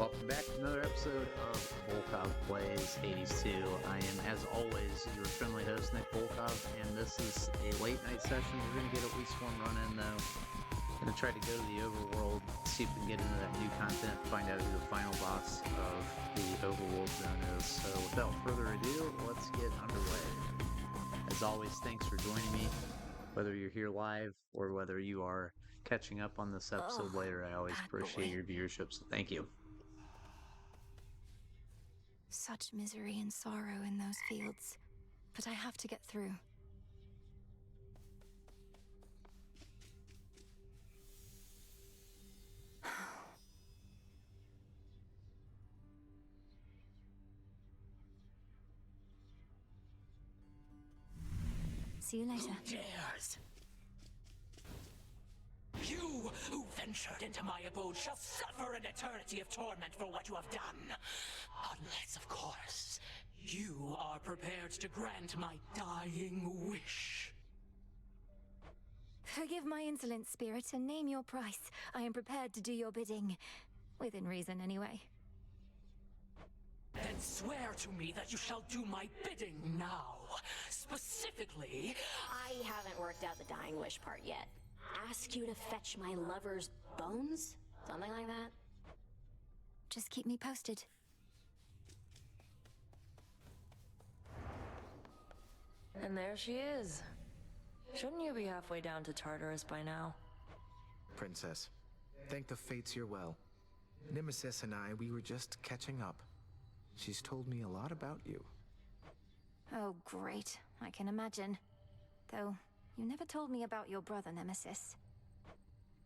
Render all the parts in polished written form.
Welcome back to another episode of Volkoff Plays Hades 2. I am, as always, your friendly host, Nick Volkoff, and this is a late night session. We're going to get at least one run in, though. I'm going to try to go to the overworld, see if we can get into that new content, find out who the final boss of the overworld zone is. So without further ado, let's get underway. As always, thanks for joining me. Whether you're here live or whether you are catching up on this episode later, I always appreciate your viewership, so thank you. Such misery and sorrow in those fields, but I have to get through. See you later. Who dares? You who ventured into my abode shall suffer an eternity of torment for what you have done. Unless, of course, you are prepared to grant my dying wish. Forgive my insolent spirit and name your price. I am prepared to do your bidding. Within reason, anyway. Then swear to me that you shall do my bidding now. Specifically, I haven't worked out the dying wish part yet. Ask you to fetch my lover's bones? Something like that? Just keep me posted. And there she is. Shouldn't you be halfway down to Tartarus by now? Princess, thank the fates you're well. Nemesis and I, we were just catching up. She's told me a lot about you. Oh, great. I can imagine. Though, you never told me about your brother, Nemesis.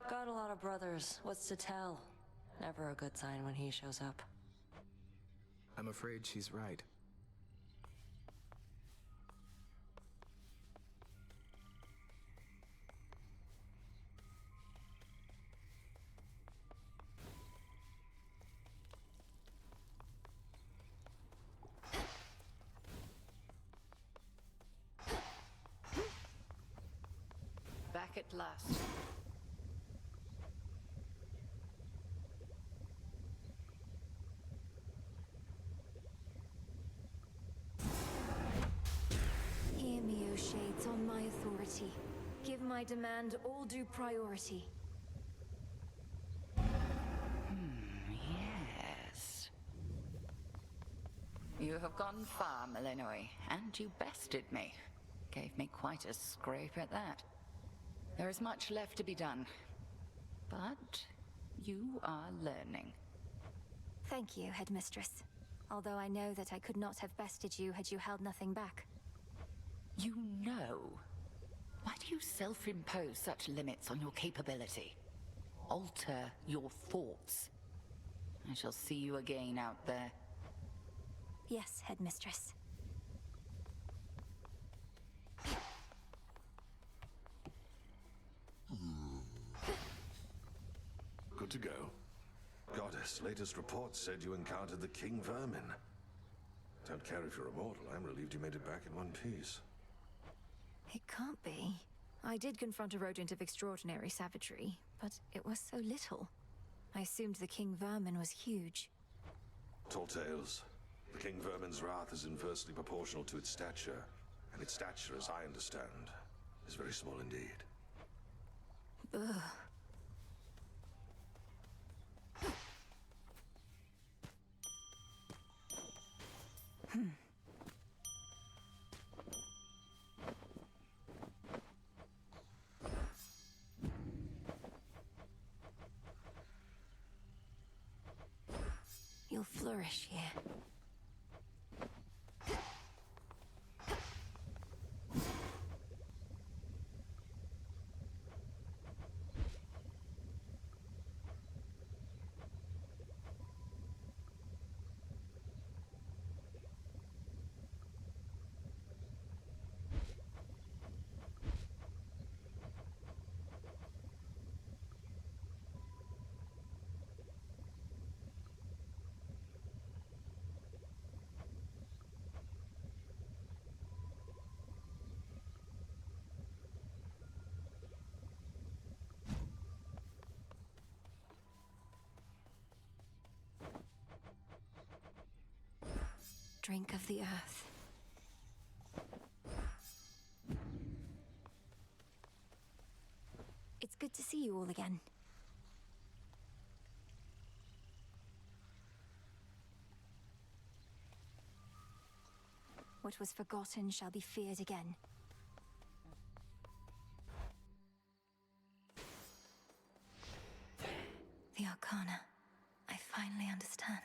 Got a lot of brothers. What's to tell? Never a good sign when he shows up. I'm afraid she's right. Back at last. Hear me, O Shades, on my authority. Give my demand all due priority. Yes. You have gone far, Malinois, and you bested me. Gave me quite a scrape at that. There is much left to be done, but you are learning. Thank you, Headmistress. Although I know that I could not have bested you had you held nothing back. You know? Why do you self-impose such limits on your capability? Alter your thoughts. I shall see you again out there. Yes, Headmistress. Good to go. Goddess, latest reports said you encountered the King Vermin. Don't care if you're immortal. I'm relieved you made it back in one piece. It can't be. I did confront a rodent of extraordinary savagery, but it was so little. I assumed the King Vermin was huge. Tall tales. The King Vermin's wrath is inversely proportional to its stature, and its stature, as I understand, is very small indeed. Ugh. You'll flourish here. drink of the earth. It's good to see you all again. What was forgotten shall be feared again. The Arcana. I finally understand.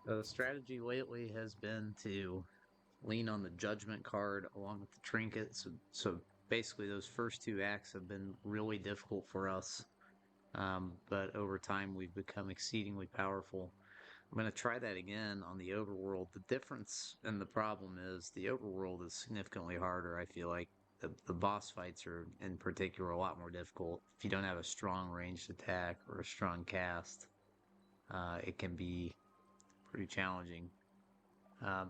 The strategy lately has been to lean on the judgment card along with the trinket. So basically, those first two acts have been really difficult for us. But over time, we've become exceedingly powerful. I'm going to try that again on the overworld. The difference and the problem is the overworld is significantly harder. I feel like the boss fights are, in particular, a lot more difficult. If you don't have a strong ranged attack or a strong cast, it can be pretty challenging.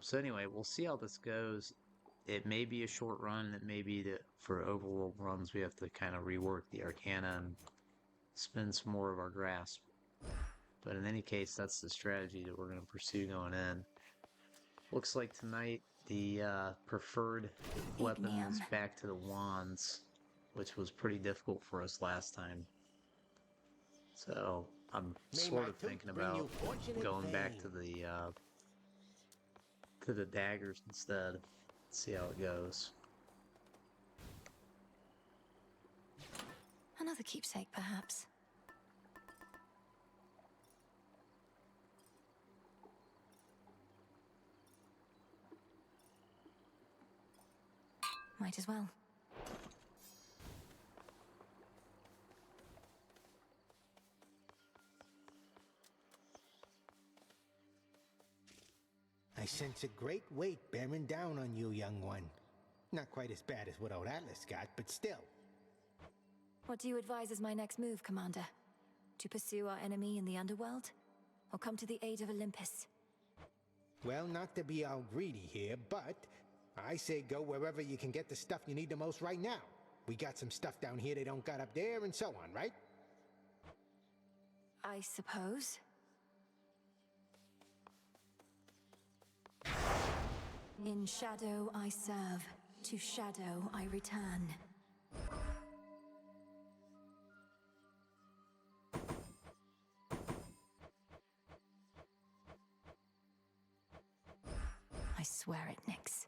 So anyway, we'll see how this goes. It may be a short run. It may be that for overworld runs, we have to kind of rework the Arcana and spend some more of our grasp. But in any case, that's the strategy that we're going to pursue going in. Looks like tonight the preferred weapon is back to the wands, which was pretty difficult for us last time. So I'm sort of thinking about going back to the daggers instead. See how it goes. Another keepsake, perhaps. Might as well. I sense a great weight bearing down on you, young one. Not quite as bad as what old Atlas got, but still. What do you advise as my next move, Commander? To pursue our enemy in the underworld? Or come to the aid of Olympus? Well, not to be all greedy here, but I say go wherever you can get the stuff you need the most right now. We got some stuff down here they don't got up there, and so on, right? I suppose. In shadow I serve, to shadow I return. I swear it, Nyx.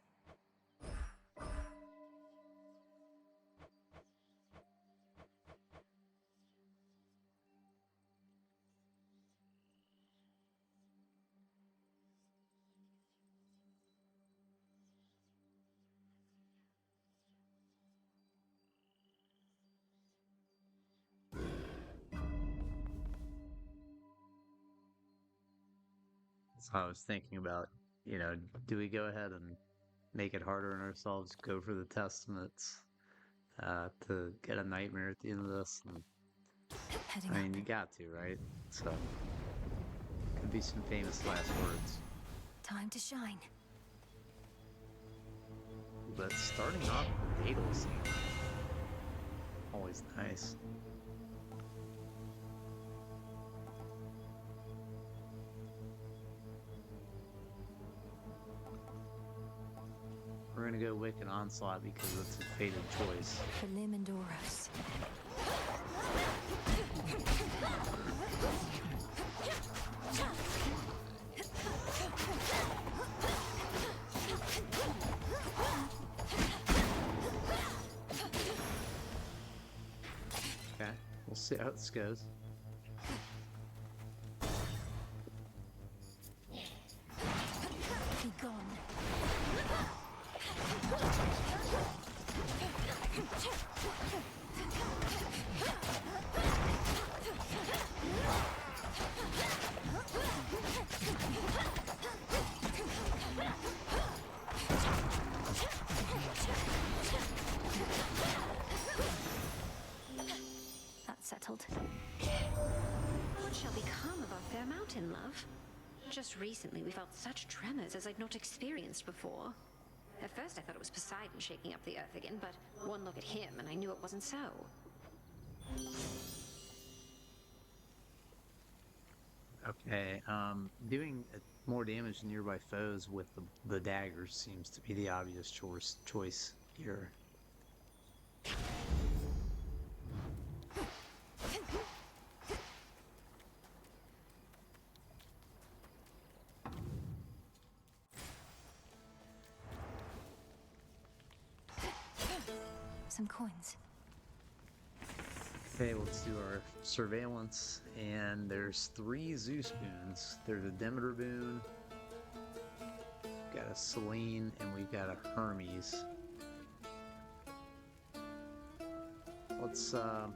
So I was thinking about, do we go ahead and make it harder on ourselves, go for the testaments, to get a nightmare at the end of this? And, I mean, you got to, right? So, could be some famous last words. Time to shine. But starting off with Daedalus, always nice. We're gonna go Wicked Onslaught because it's a fated choice. Kalimandoros. Okay, we'll see how this goes. Be gone. That's settled. What shall become of our fair mountain, love? Just recently we felt such tremors as I'd not experienced before. At first I thought it was Poseidon shaking up the earth again, but one look at him and I knew it wasn't so. Okay, doing more damage to nearby foes with the daggers seems to be the obvious choice here. Some coins. Okay, let's do our surveillance, and there's 3 Zeus boons. There's a Demeter boon, we've got a Selene, and we've got a Hermes. Let's go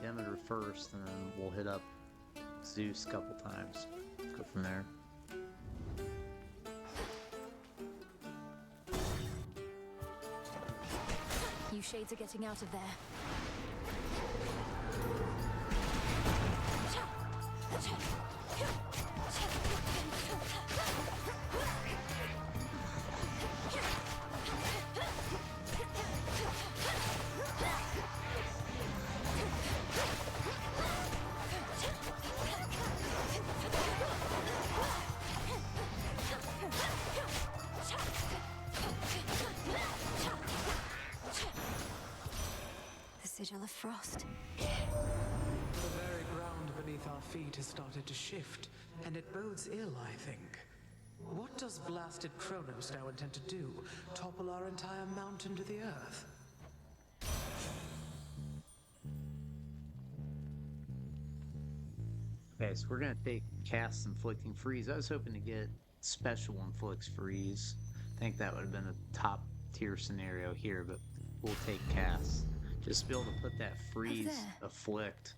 Demeter first, and then we'll hit up Zeus a couple times. Go from there. You shades are getting out of there. Sigil of frost. The very ground beneath our feet has started to shift, and it bodes ill, I think. What does blasted Kronos now intend to do? Topple our entire mountain to the earth? Okay, so we're gonna take cast Inflicting Freeze. I was hoping to get special Inflicts Freeze. I think that would have been a top tier scenario here, but we'll take cast. Just to be able to put that freeze afflict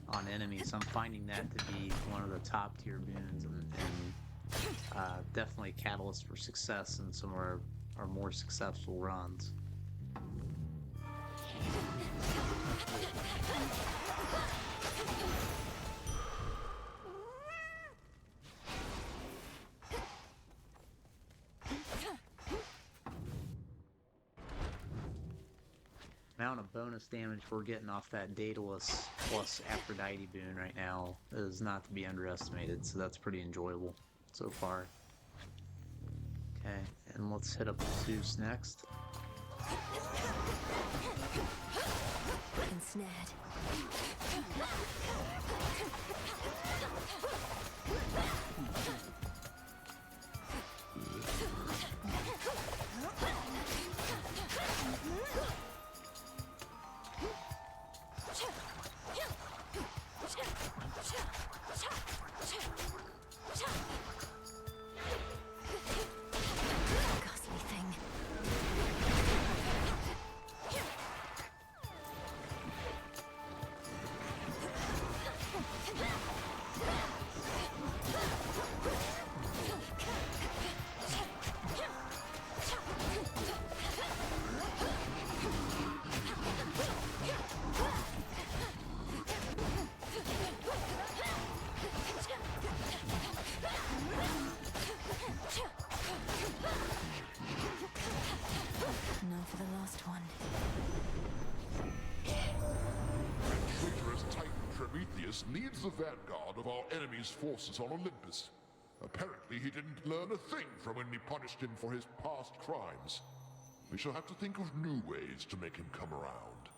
on enemies. I'm finding that to be one of the top tier boons, and definitely a catalyst for success in some of our more successful runs. Amount of bonus damage we're getting off that Daedalus plus Aphrodite boon right now is not to be underestimated, so that's pretty enjoyable so far. Okay, and let's hit up Zeus next. Ensnared. Now for the last one. Traitorous Titan Prometheus leads the vanguard of our enemy's forces on Olympus. Apparently he didn't learn a thing from when we punished him for his past crimes. We shall have to think of new ways to make him come around.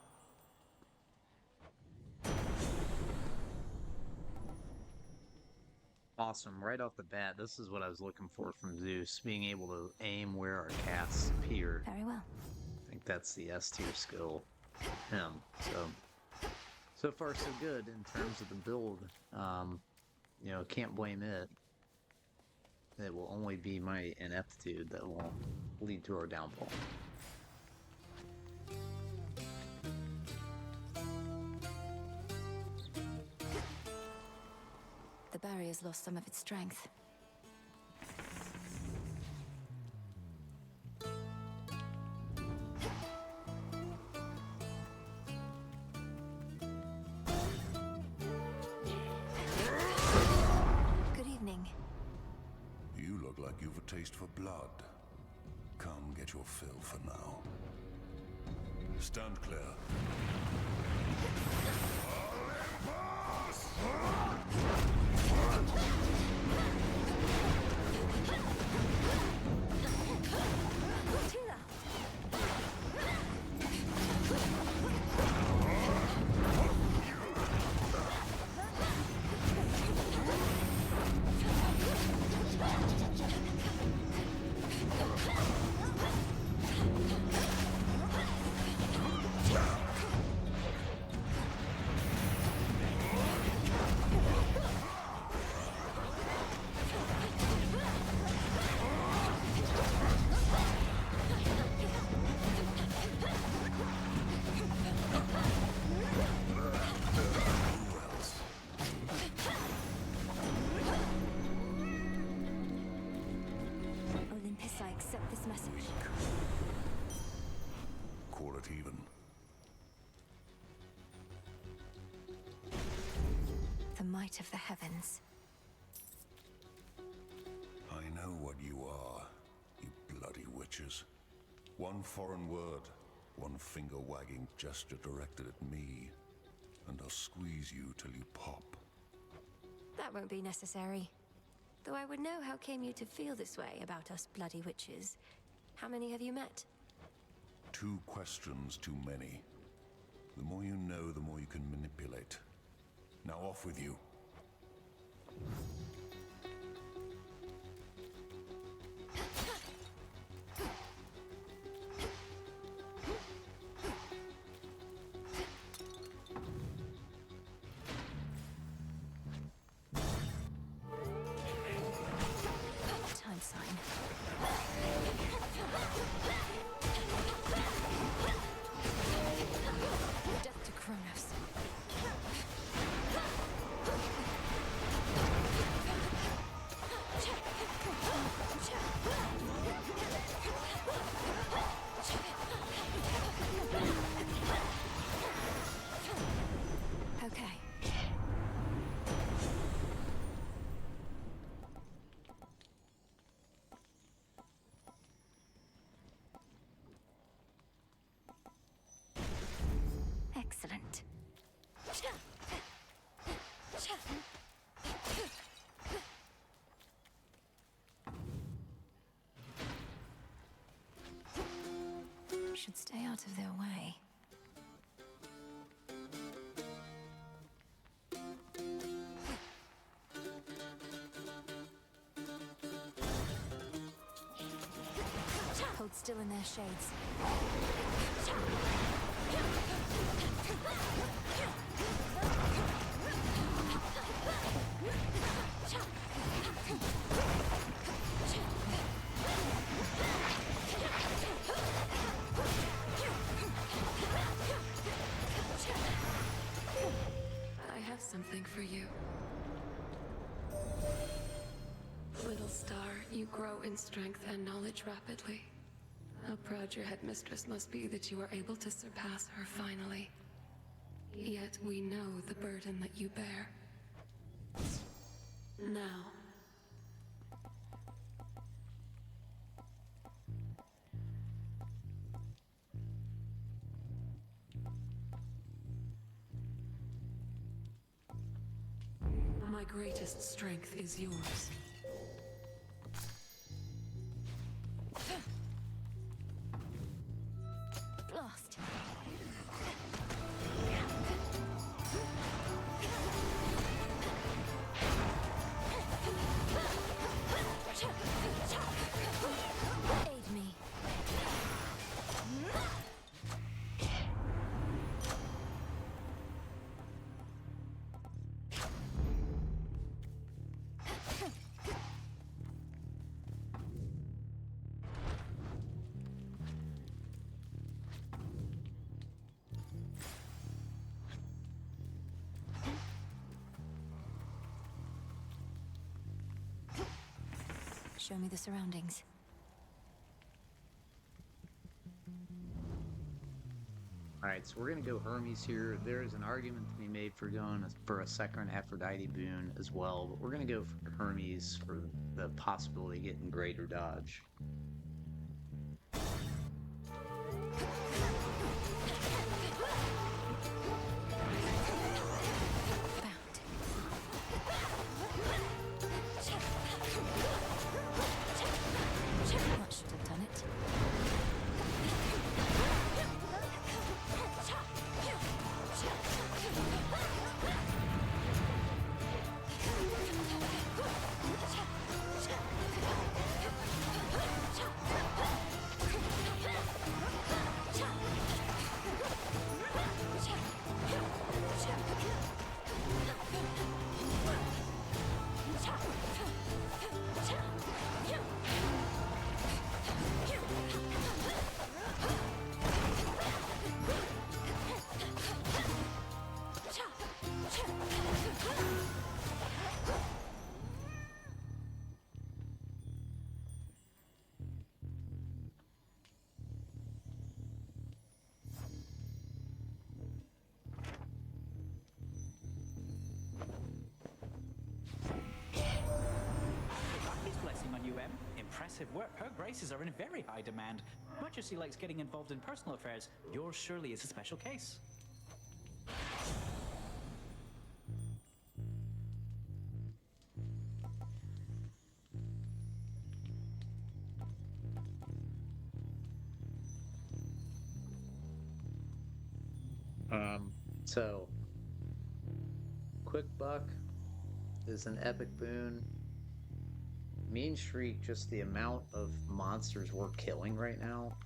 Awesome, right off the bat, this is what I was looking for from Zeus, being able to aim where our casts appear. Very well. I think that's the S tier skill for him. So far so good in terms of the build. You know, can't blame it. It will only be my ineptitude that will lead to our downfall. The barrier's lost some of its strength. Good evening. You look like you've taste for blood. Come get your fill for now. Stand clear. Call it even. The might of the heavens. I know what you are, you bloody witches. One foreign word, one finger-wagging gesture directed at me, and I'll squeeze you till you pop. That won't be necessary. Though I would know how came you to feel this way about us bloody witches. How many have you met? 2 questions too many. The more you know, the more you can manipulate. Now off with you. Time sign. Death to Kronos. Okay. Excellent. Should stay out of their way. Hold still in their shades. I have something for you. Little star, you grow in strength and knowledge rapidly. How proud your headmistress must be that you are able to surpass her finally. Yet we know the burden that you bear. Now. My greatest strength is yours. Blast. Aid me. Show me the surroundings. Alright, Alright, so we're gonna go Hermes here. There is an argument to be made for going for a second Aphrodite boon as well, but we're gonna go for Hermes for the possibility of getting greater dodge. Impressive work. Her graces are in very high demand. Much as she likes getting involved in personal affairs, yours surely is a special case. So Quick Buck is an epic boon. Mean Streak, just the amount of monsters we're killing right now,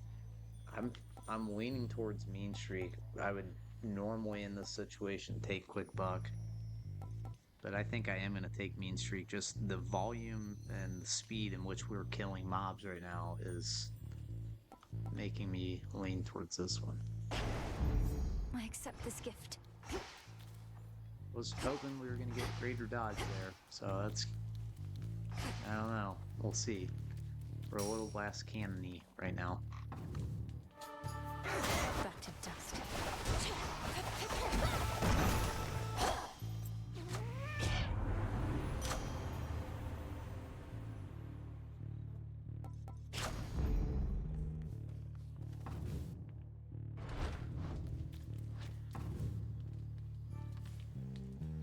I'm leaning towards Mean Streak. I would normally in this situation take Quick Buck, but I think I am going to take Mean Streak. Just the volume and the speed in which we're killing mobs right now is making me lean towards this one. I accept this gift. Was hoping we were going to get greater dodge there, so that's... I don't know. We'll see. We're a little less cannon-y right now. Back to dust.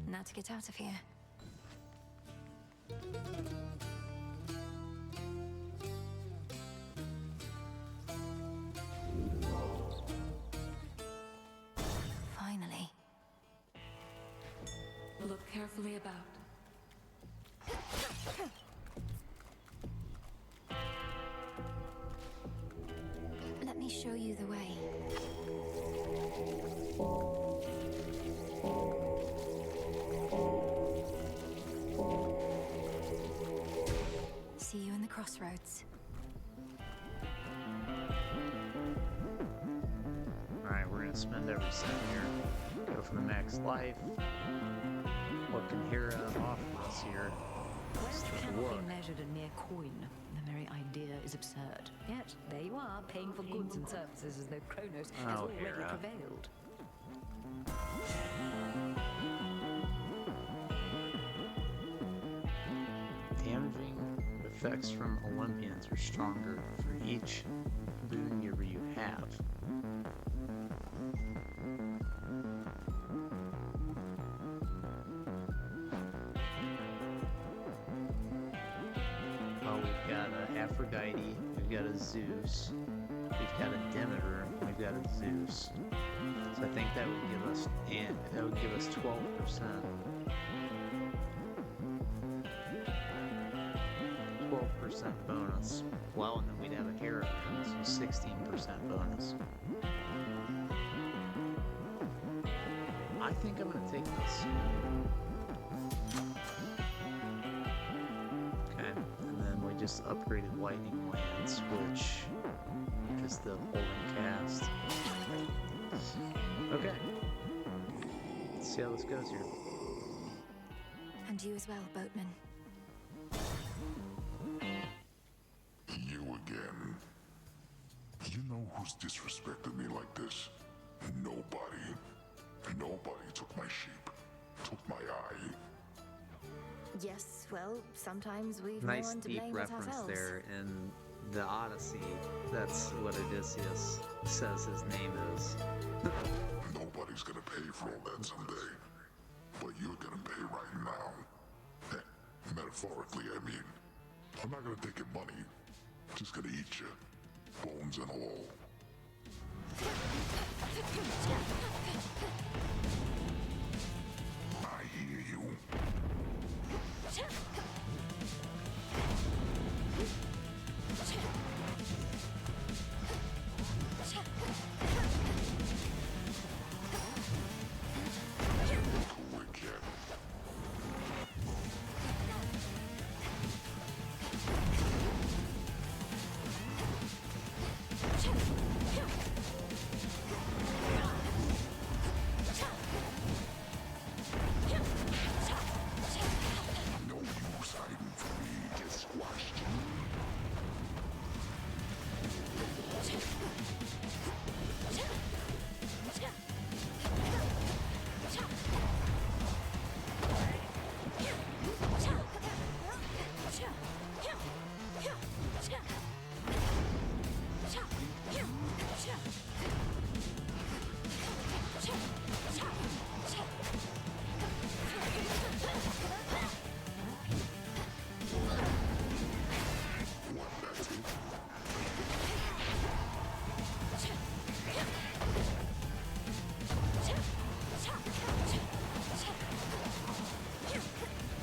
Now to get out of here. Finally. Look carefully about. Let me show you the way. See you in the crossroads. Alright, we're gonna spend every cent here. Go for the max life. What can Hera offer us here? Wealth cannot be measured in mere coin. The very idea is absurd. Yet, there you are, paying for goods and services as though Kronos has already Hera. prevailed. Damaging effects from Olympians are stronger for each boon giver you have. Well, we've got an Aphrodite, we've got a Zeus, we've got a Demeter, we've got a Zeus. So I think that would give us, and that would give us 12%. 12% bonus. Well, and then we'd have a Hera, so 16% bonus. I think I'm gonna take this. Okay, and then we just upgraded Lightning Lance, which is the holding cast. Okay. Let's see how this goes here. And you as well, boatman. You again. You know who's disrespected me like this? Nobody took my sheep, took my eye. Yes, well, sometimes we've no Nice one to deep blame but reference ourselves. there in the Odyssey. That's what Odysseus says his name is. Nobody's gonna pay for all that someday. But you're gonna pay right now. Metaphorically, I mean. I'm not gonna take your money. I'm just gonna eat you. Bones and all. I hear you.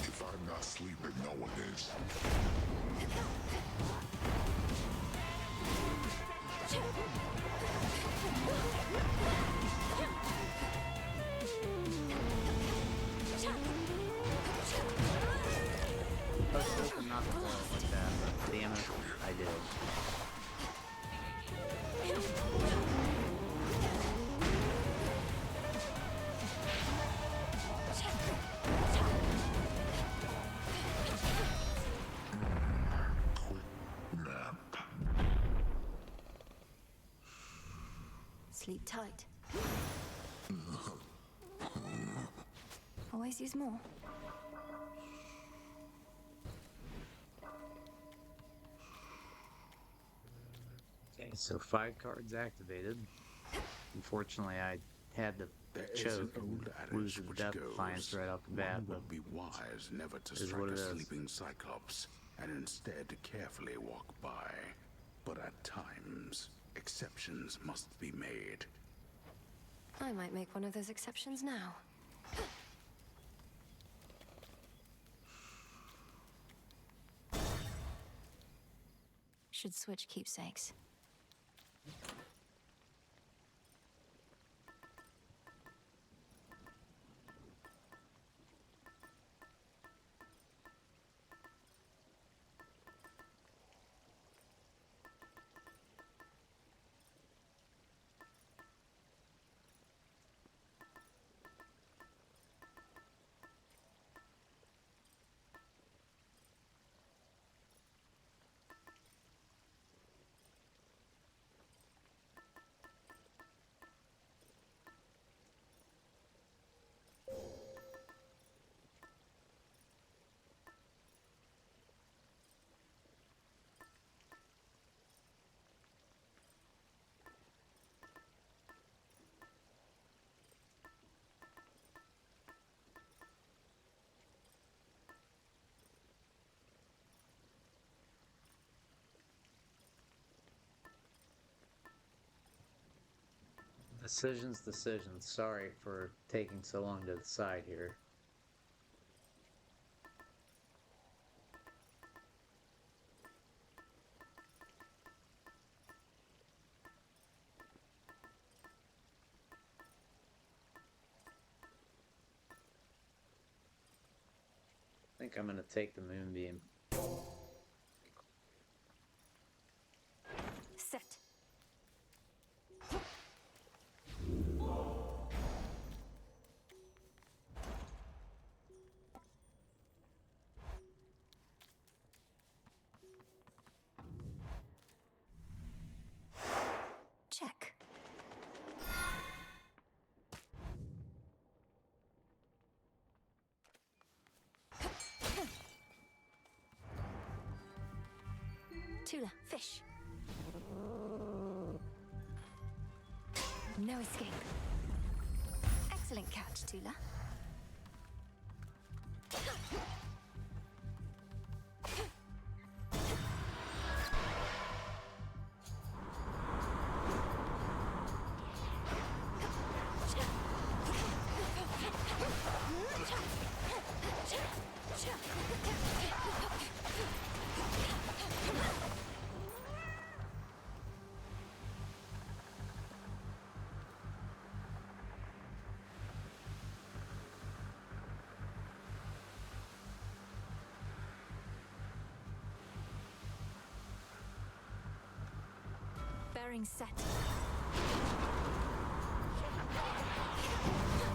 If I'm not sleeping, no one is. I was hoping not to fall like that, but damn it, I did. Sleep tight. Always use more. Okay, so 5 cards activated. Unfortunately, I had to choke and lose the Death Defiance right off the bat, but would be wise never to is strike what a it is. sleeping Cyclops, and instead to carefully walk by. But at times, exceptions must be made. I might make one of those exceptions now. Should switch keepsakes. Decisions. Sorry for taking so long to decide here. I think I'm gonna take the Moonbeam. Set. Check. Tula, fish. No escape. Excellent catch, Tula. Bearing set.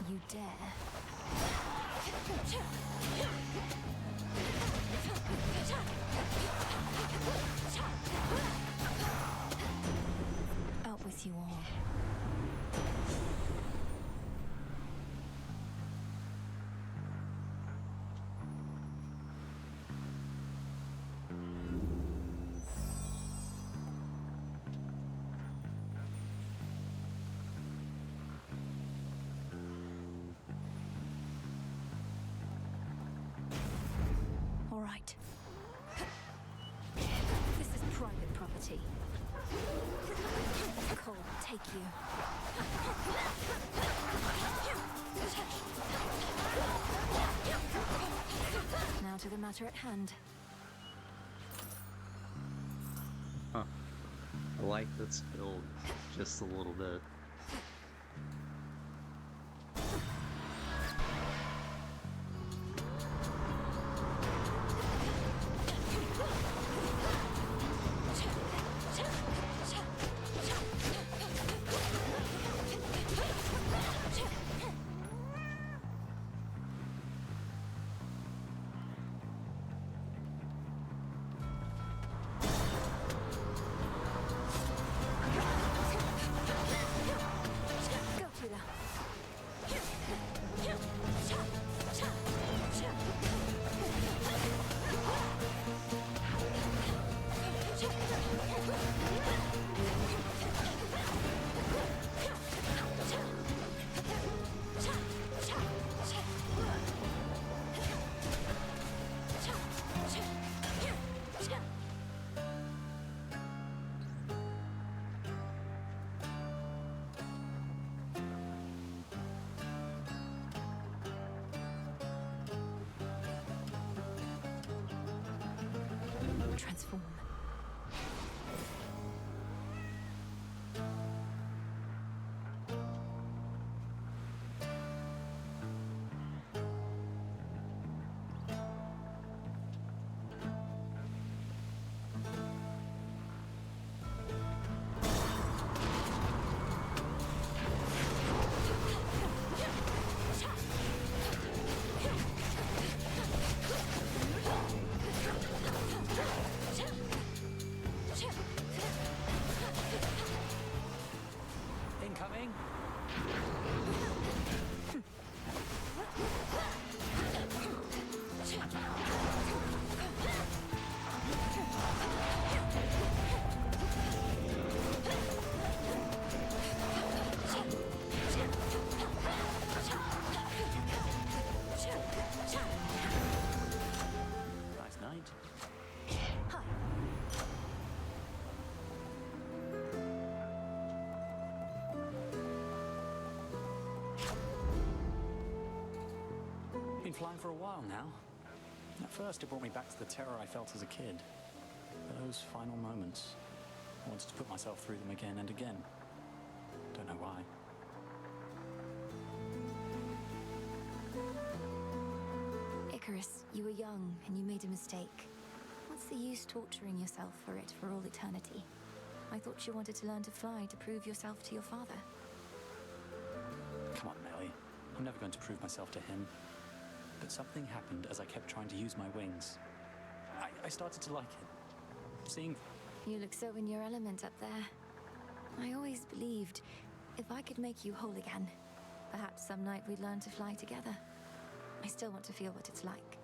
You dare. Out with you all. All right. This is private property. Cole, take you. Now to the matter at hand. Huh. I like this build just a little bit. Transform. Incoming. Nice night. Been flying for a while now. At first, it brought me back to the terror I felt as a kid. Those final moments. I wanted to put myself through them again and again. Don't know why. Icarus, you were young and you made a mistake. What's the use torturing yourself for it for all eternity? I thought you wanted to learn to fly to prove yourself to your father. Come on, Melly. I'm never going to prove myself to him. But something happened as I kept trying to use my wings. I started to like it. Seeing... You look so in your element up there. I always believed if I could make you whole again, perhaps some night we'd learn to fly together. I still want to feel what it's like.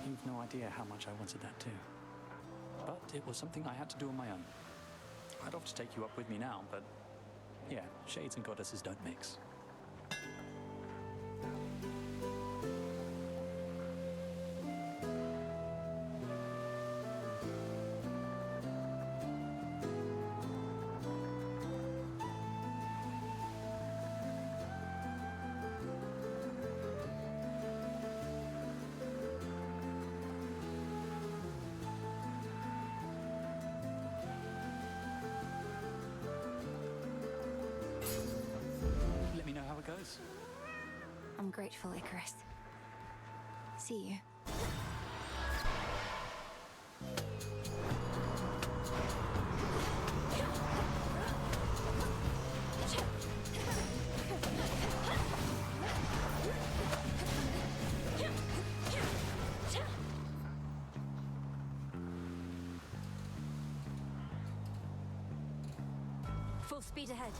You've no idea how much I wanted that too. But it was something I had to do on my own. I'd love to take you up with me now, but yeah, shades and goddesses don't mix. Let me know how it goes. I'm grateful, Icarus. See you. Full speed ahead.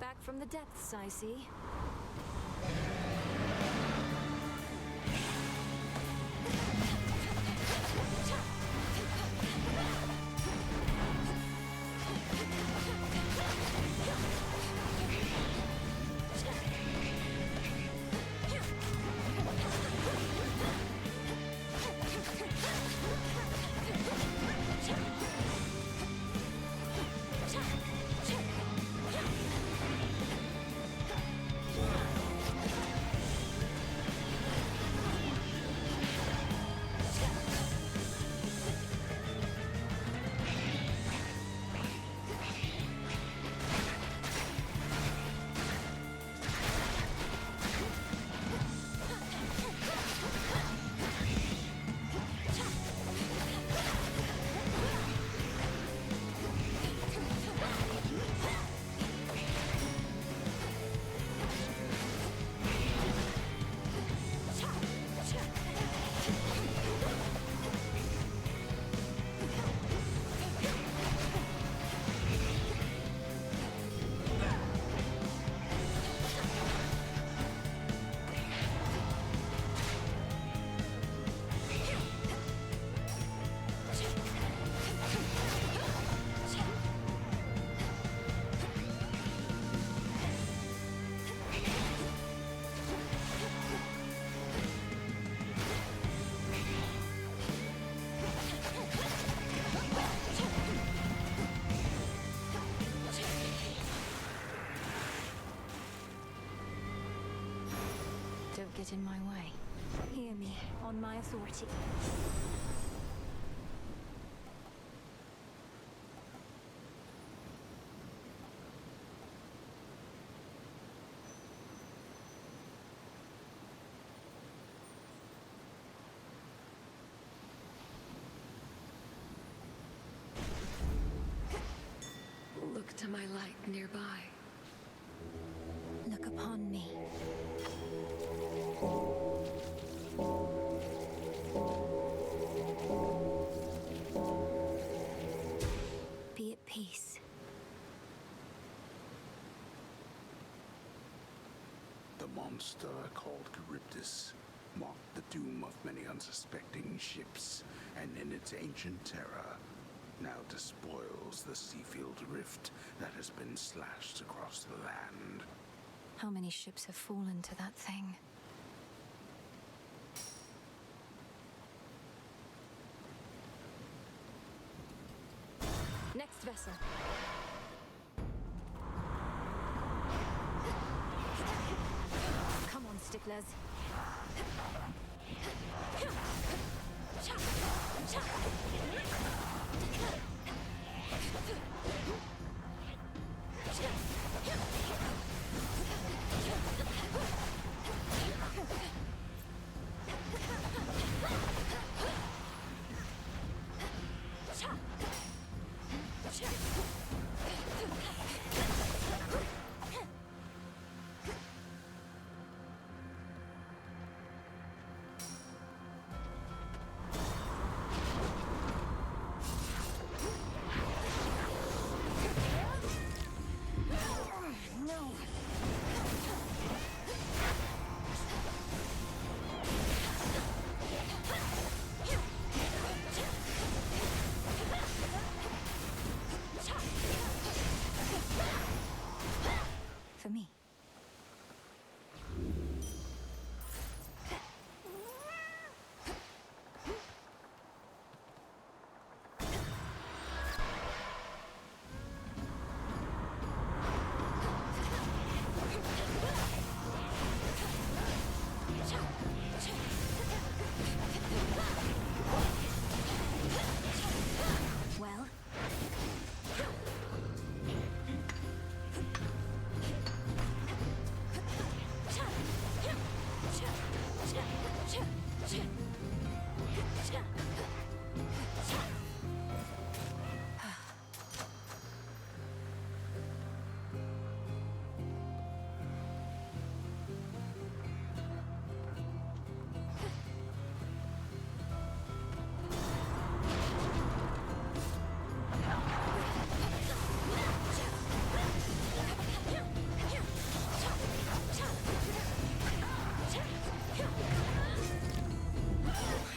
Back from the depths, I see. Don't get in my way. Hear me, on my authority. Look to my light nearby. Look upon me. Be at peace. The monster called Charybdis marked the doom of many unsuspecting ships, and in its ancient terror, now despoils the Seafield Rift that has been slashed across the land. How many ships have fallen to that thing? Next vessel. Come on, sticklers. For me. Well,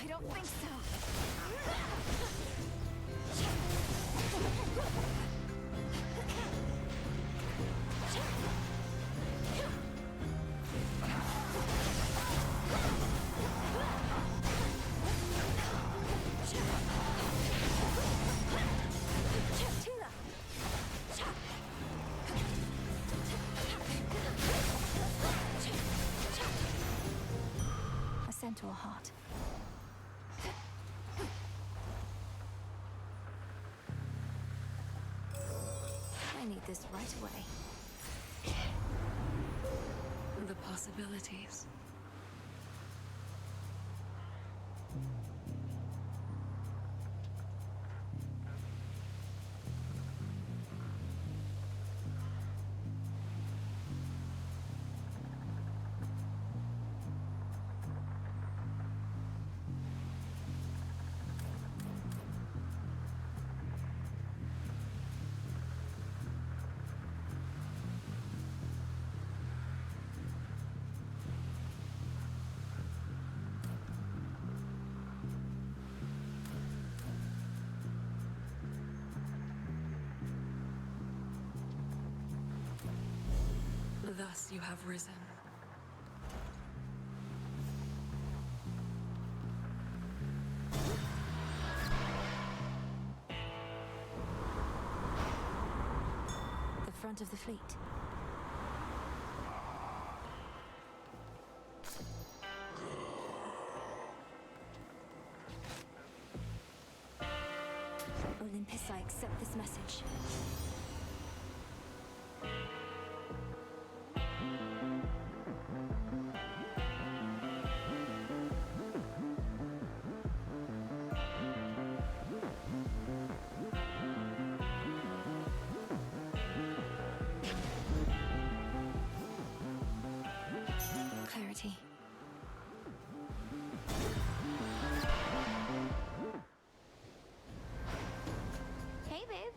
I don't think so. A centaur heart. I need this right away. The possibilities. Thus you have risen. The front of the fleet. Olympus, I accept this message. Clarity. Hey, babe.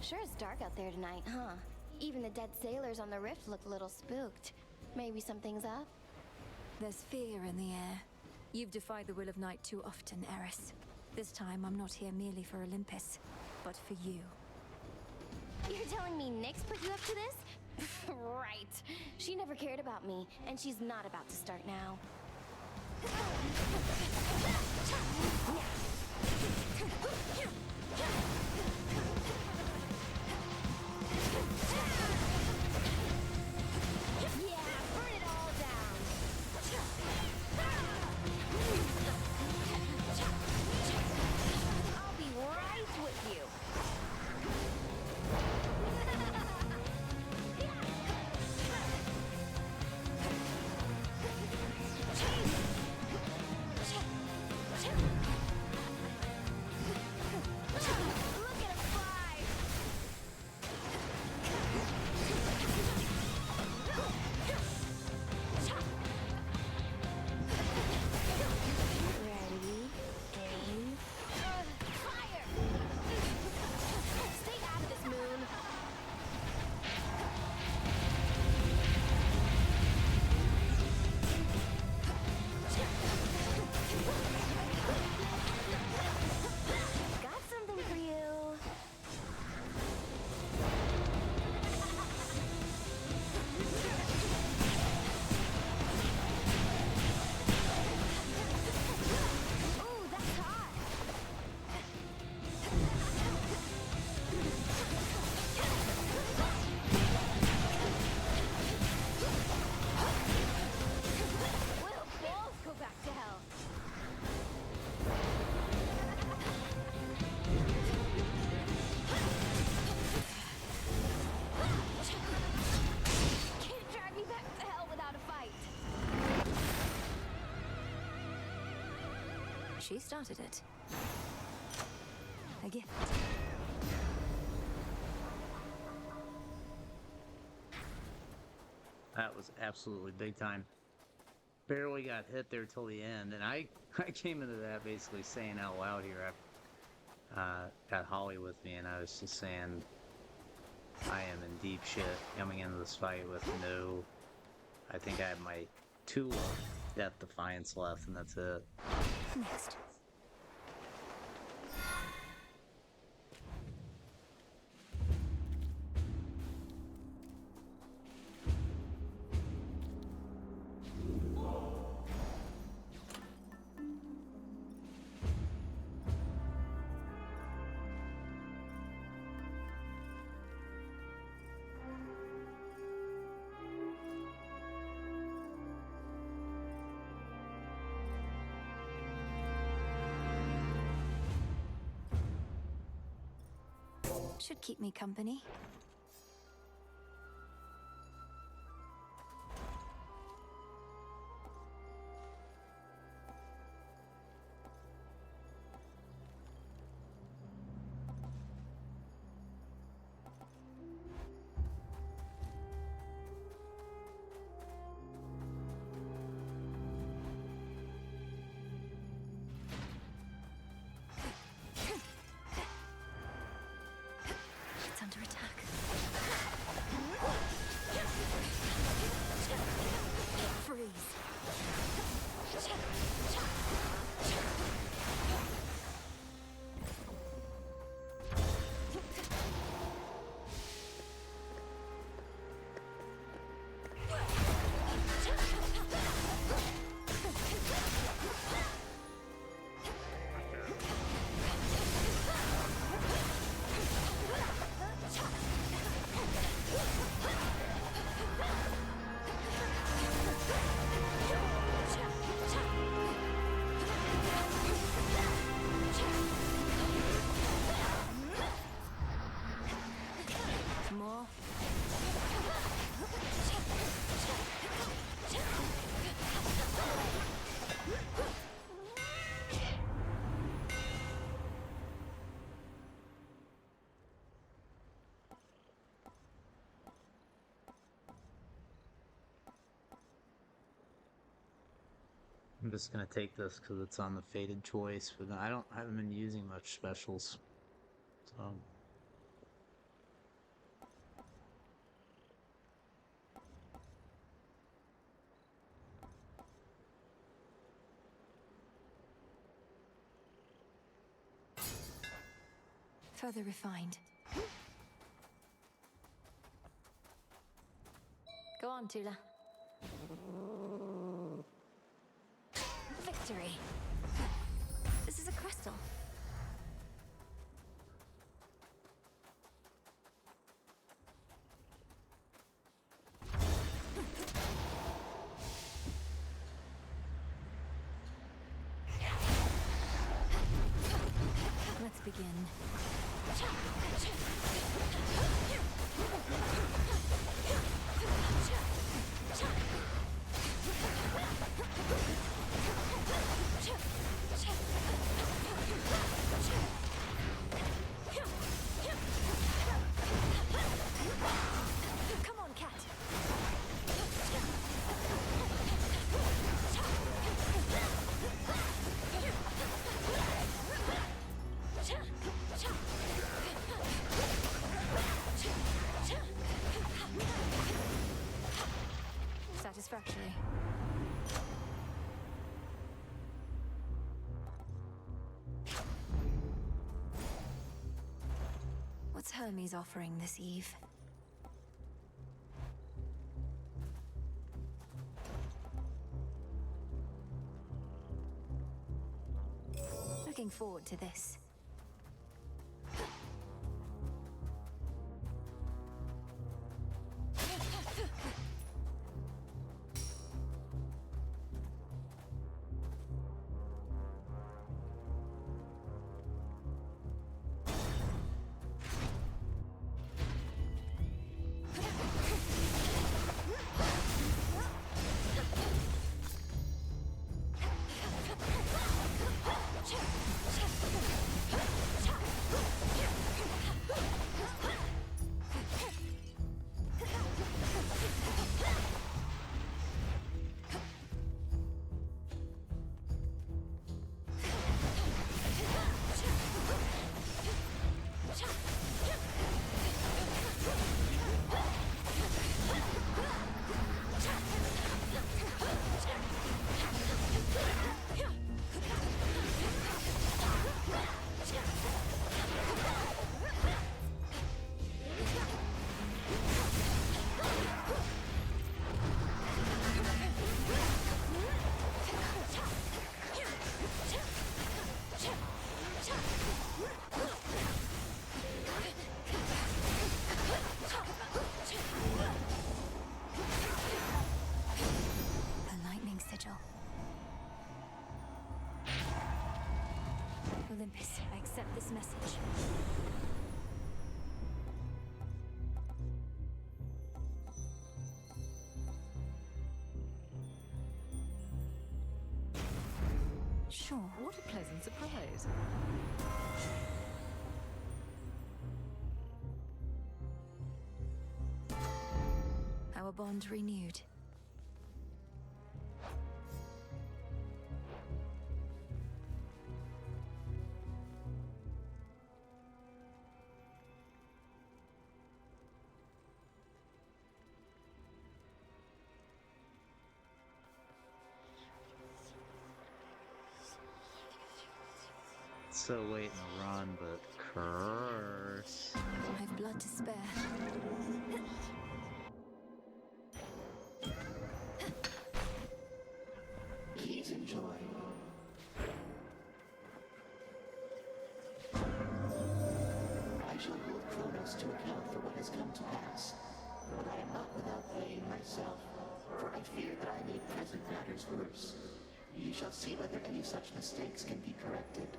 Sure is dark out there tonight, huh? Even the dead sailors on the rift look a little spooked. Maybe something's up? There's fear in the air. You've defied the will of night too often, Eris. This time, I'm not here merely for Olympus, but for you. You're telling me Nyx put you up to this? Right. She never cared about me, and she's not about to start now. Yeah, burn it all down. I'll be right with you. She started it. A gift. That was absolutely big time. Barely got hit there till the end, and I came into that basically saying out loud here. I got Holly with me, and I was just saying, I am in deep shit coming into this fight with no. I think I have my 2 Death Defiance left, and that's it. Next. Should keep me company. It's under attack. Freeze. More. I'm just gonna take this because it's on the fated choice, but I haven't been using much specials, so. Further refined. Go on, Tula. Victory. This is a crystal. Let's begin. Come on, cat. Satisfactory. What's Hermes offering this eve? Looking forward to this. Sure, what a pleasant surprise. Our bond renewed. So waiting to run, but curse. I've blood to spare. Please enjoy. I shall hold Kronos to account for what has come to pass, but I am not without blame myself, for I fear that I made present matters worse. You shall see whether any such mistakes can be corrected.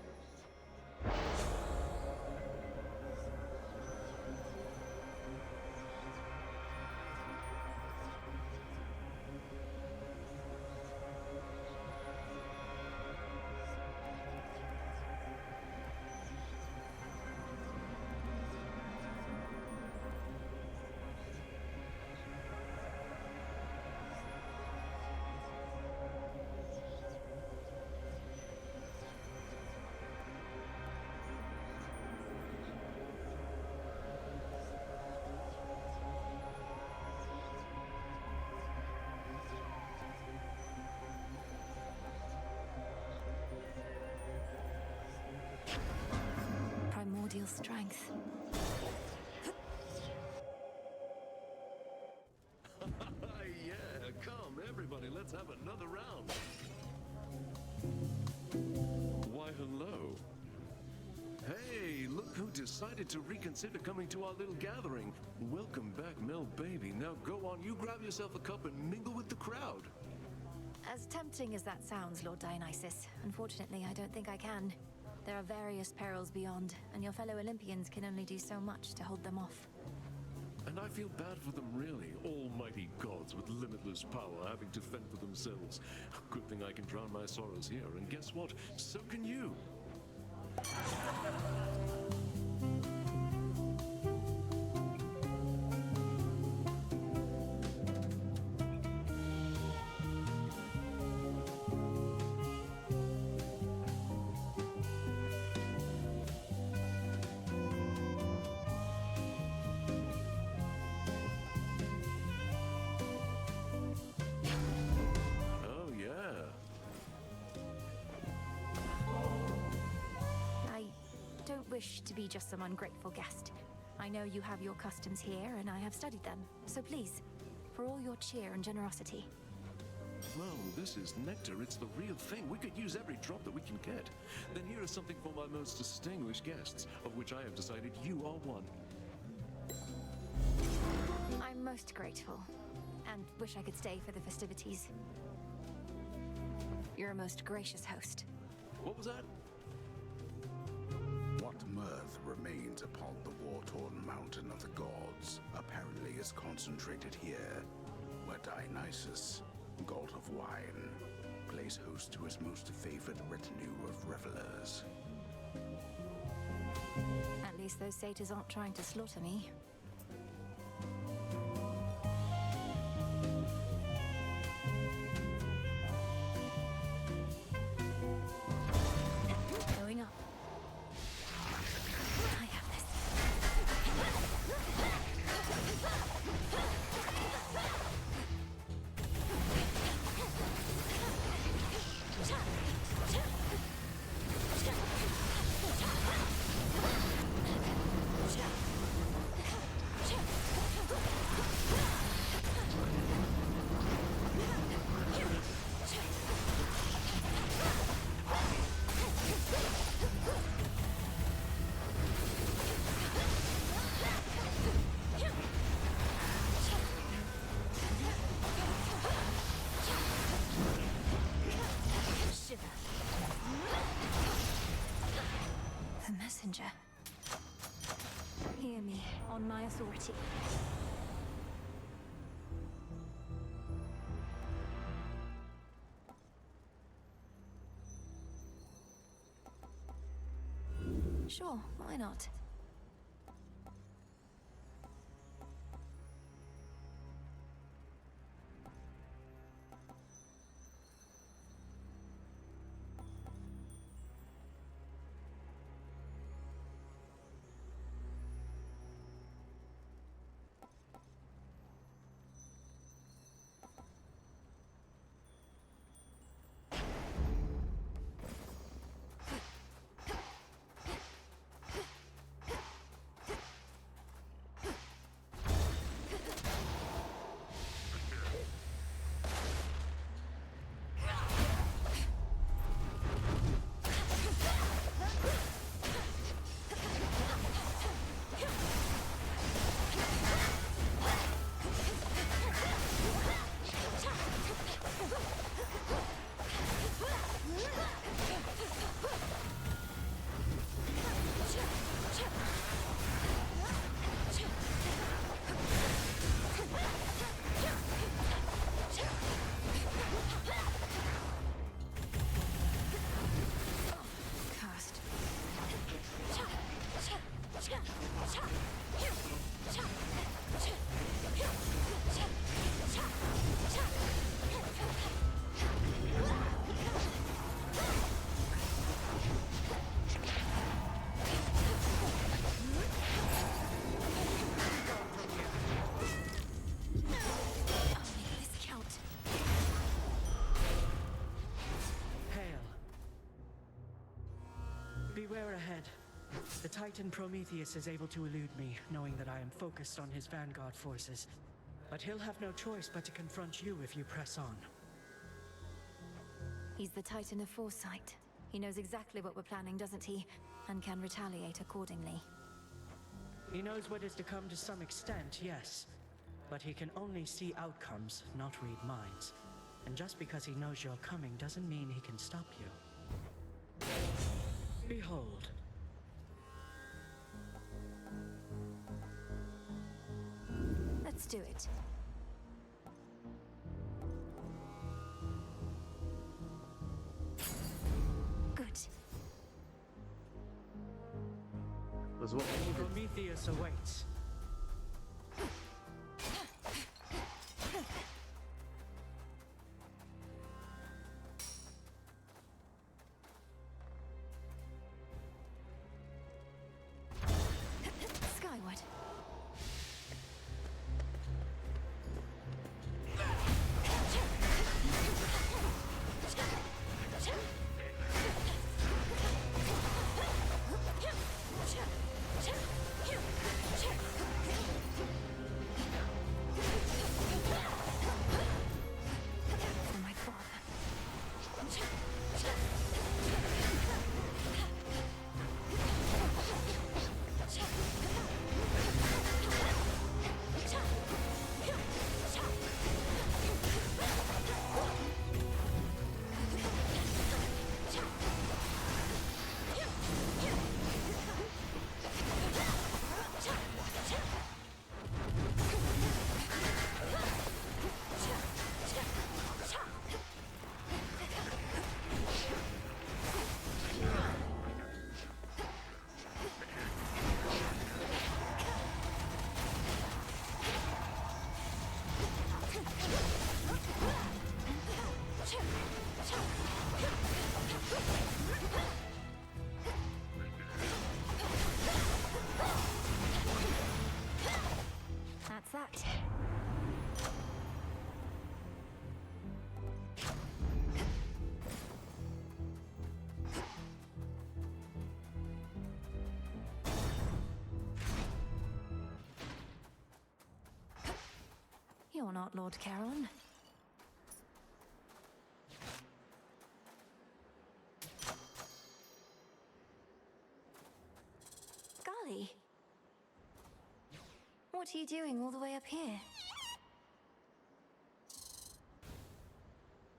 Primordial strength. Yeah, come, everybody, let's have another round. Why, hello. Hey, look who decided to reconsider coming to our little gathering. Welcome back, Mel Baby. Now go on, you grab yourself a cup and mingle with the crowd. As tempting as that sounds, Lord Dionysus, unfortunately I don't think I can. There are various perils beyond, and your fellow Olympians can only do so much to hold them off. And I feel bad for them, really. Almighty gods with limitless power having to fend for themselves. Good thing I can drown my sorrows here, and guess what? So can you. Oh, yeah. I don't wish to be just some ungrateful guest. I know you have your customs here, and I have studied them. So please, for all your cheer and generosity. Oh, this is nectar. It's the real thing. We could use every drop that we can get. Then here is something for my most distinguished guests, of which I have decided you are one. I'm most grateful, and wish I could stay for the festivities. You're a most gracious host. What was that? What mirth remains upon the war-torn mountain of the gods apparently is concentrated here, where Dionysus, god of wine, plays host to his most favored retinue of revelers. At least those satyrs aren't trying to slaughter me. Going up. I have this. Shiver. The messenger. Hear me on my authority. Sure, why not? Beware ahead. The Titan Prometheus is able to elude me, knowing that I am focused on his vanguard forces. But he'll have no choice but to confront you if you press on. He's the Titan of Foresight. He knows exactly what we're planning, doesn't he? And can retaliate accordingly. He knows what is to come to some extent, yes. But he can only see outcomes, not read minds. And just because he knows you're coming doesn't mean he can stop you. Behold. Let's do it. Good. Was what we needed. Prometheus awaits. Skyward. For my father. That's that. You're not Lord Caroline. Golly. What are you doing all the way up here?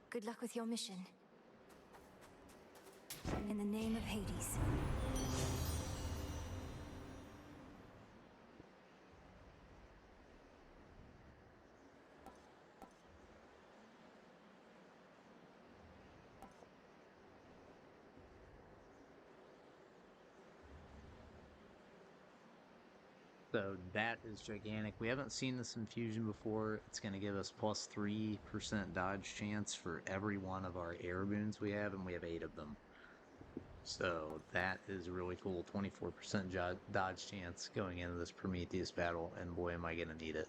Good luck with your mission. In the name of Hades. So that is gigantic. We haven't seen this infusion before. It's going to give us plus 3% dodge chance for every one of our air boons we have, and we have 8 of them. So that is really cool. 24% dodge chance going into this Prometheus battle, and boy am I going to need it.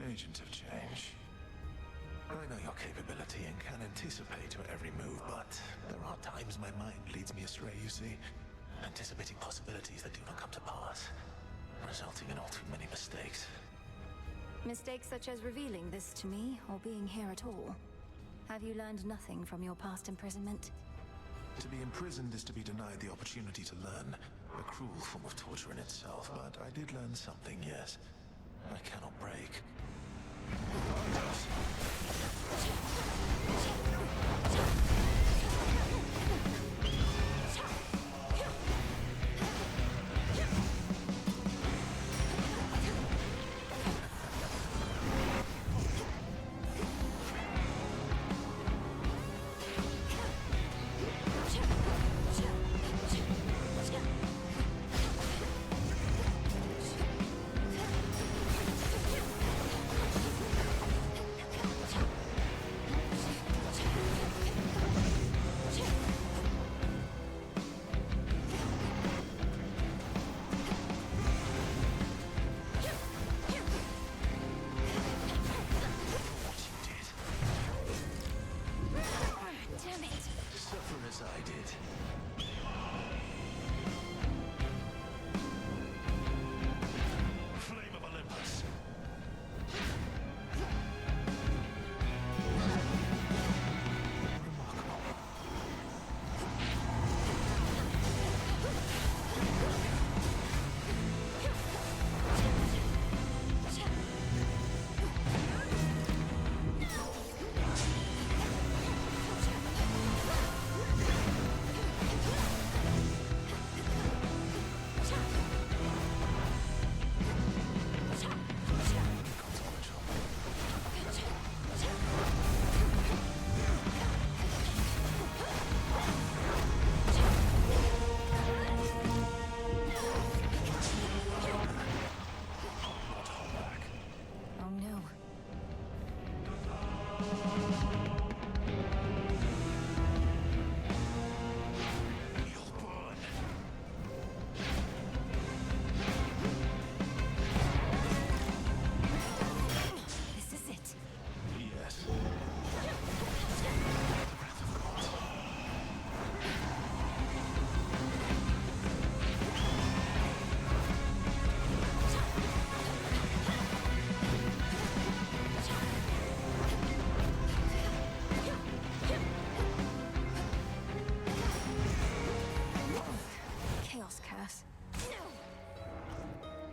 Agent of change. I know your capability and can anticipate your every move, but there are times my mind leads me astray, you see. Anticipating possibilities that do not come to pass, resulting in all too many mistakes. Mistakes such as revealing this to me, or being here at all. Have you learned nothing from your past imprisonment? To be imprisoned is to be denied the opportunity to learn. A cruel form of torture in itself, but I did learn something, yes. I cannot break.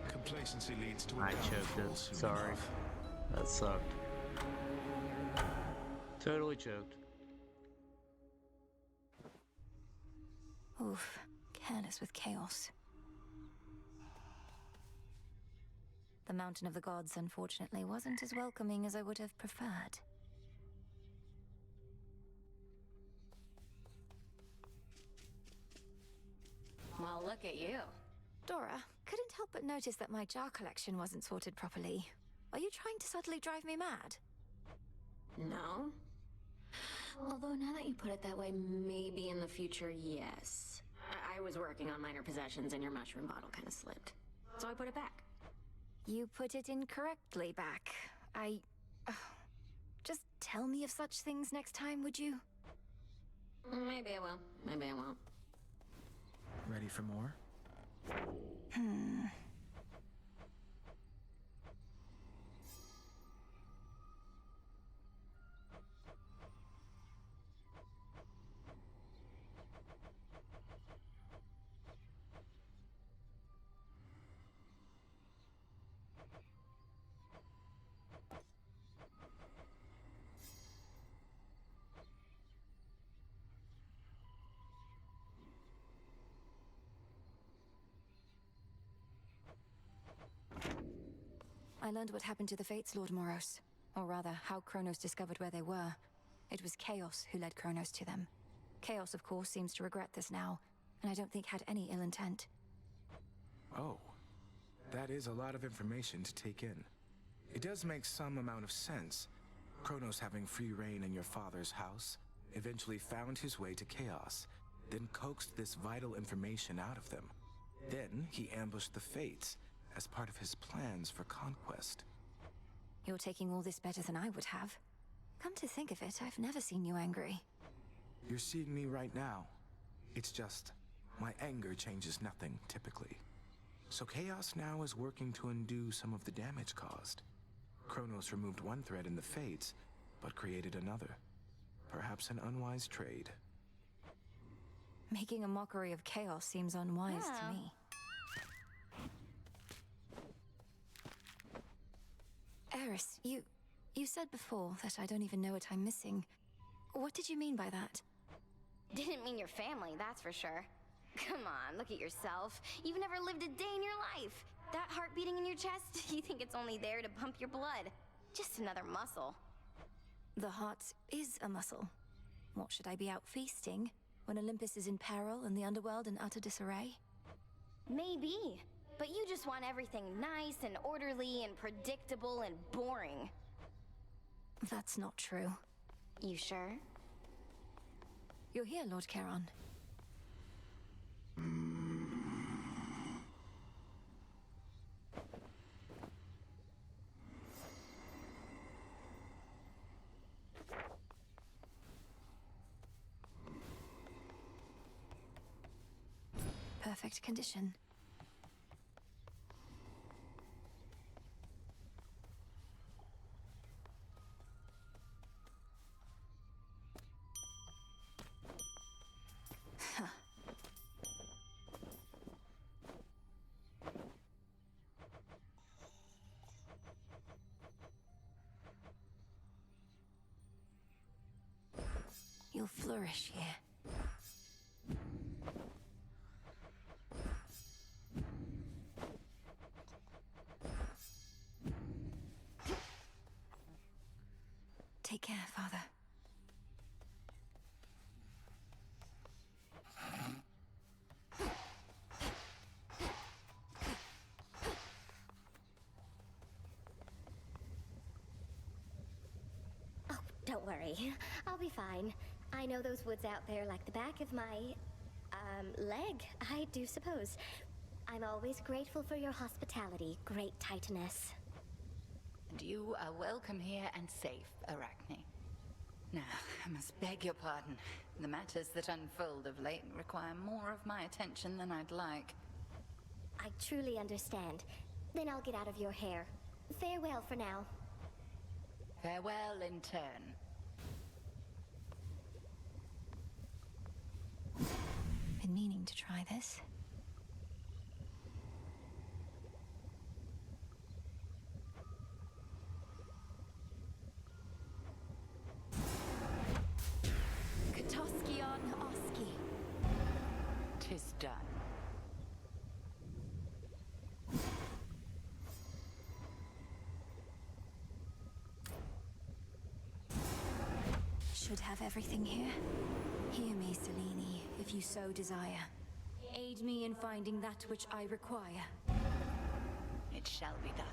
Complacency leads to I choked it. Sorry. That sucked. Totally choked. Oof. Careless with chaos. The Mountain of the Gods, unfortunately, wasn't as welcoming as I would have preferred. Well, look at you. Dora, couldn't help but notice that my jar collection wasn't sorted properly. Are you trying to subtly drive me mad? No. Although now that you put it that way, maybe in the future, yes. I was working on minor possessions and your mushroom bottle kind of slipped. So I put it back. You put it incorrectly back. Just tell me of such things next time, would you? Maybe I will. Maybe I won't. Ready for more? I learned what happened to the Fates, Lord Moros. Or rather, how Kronos discovered where they were. It was Chaos who led Kronos to them. Chaos, of course, seems to regret this now, and I don't think had any ill intent. Oh, that is a lot of information to take in. It does make some amount of sense. Kronos having free reign in your father's house, eventually found his way to Chaos, then coaxed this vital information out of them. Then he ambushed the Fates as part of his plans for conquest. You're taking all this better than I would have. Come to think of it, I've never seen you angry. You're seeing me right now. It's just, my anger changes nothing, typically. So Chaos now is working to undo some of the damage caused. Kronos removed one thread in the Fates, but created another. Perhaps an unwise trade. Making a mockery of Chaos seems unwise to me. Eris, you said before that I don't even know what I'm missing. What did you mean by that? Didn't mean your family, that's for sure. Come on, look at yourself. You've never lived a day in your life. That heart beating in your chest, you think it's only there to pump your blood. Just another muscle. The heart is a muscle. What, should I be out feasting when Olympus is in peril and the underworld in utter disarray? Maybe, but you just want everything nice and orderly and predictable and boring. That's not true. You sure? You're here, Lord Charon. Perfect condition. Huh. You'll flourish here. Take care, Father. Oh, don't worry. I'll be fine. I know those woods out there like the back of my, leg, I do suppose. I'm always grateful for your hospitality, great Titaness. And you are welcome here and safe, Arachne. Now, I must beg your pardon. The matters that unfold of late require more of my attention than I'd like. I truly understand. Then I'll get out of your hair. Farewell for now. Farewell in turn. Been meaning to try this. Katoskion Oski. 'Tis done. Should have everything here. Hear me, Selene, if you so desire. Aid me in finding that which I require. It shall be thus.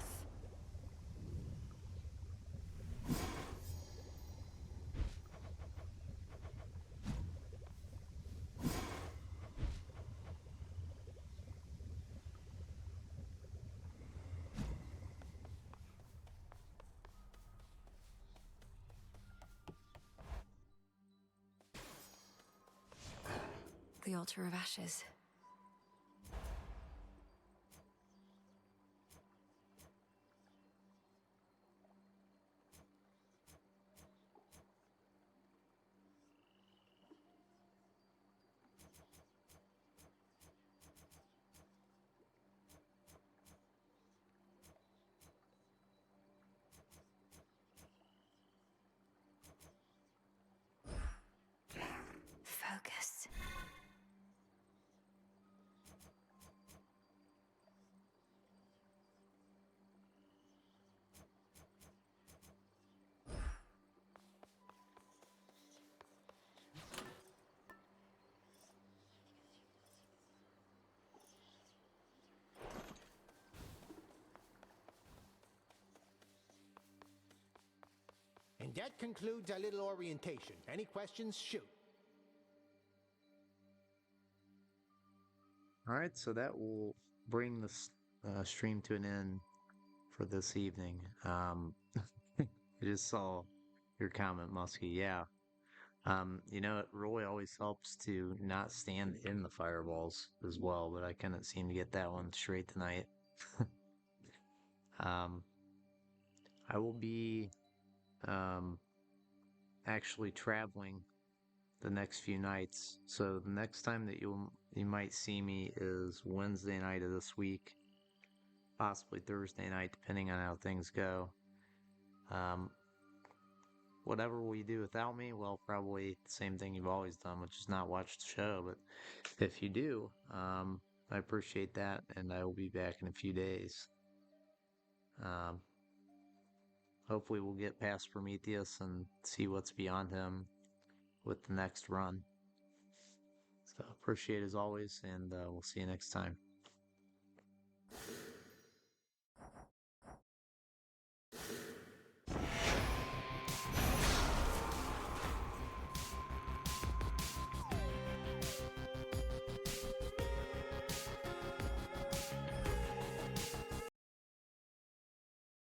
The altar of ashes. Focus. That concludes our little orientation. Any questions? Shoot. All right, so that will bring this stream to an end for this evening. I just saw your comment, Muskie. Yeah. It really always helps to not stand in the fireballs as well, but I couldn't seem to get that one straight tonight. um, I will be actually traveling the next few nights. So the next time that you might see me is Wednesday night of this week, possibly Thursday night, depending on how things go. Whatever we do without me, well, probably the same thing you've always done, which is not watch the show. But if you do, I appreciate that, and I will be back in a few days. Hopefully we'll get past Prometheus and see what's beyond him with the next run. So appreciate it as always, and we'll see you next time.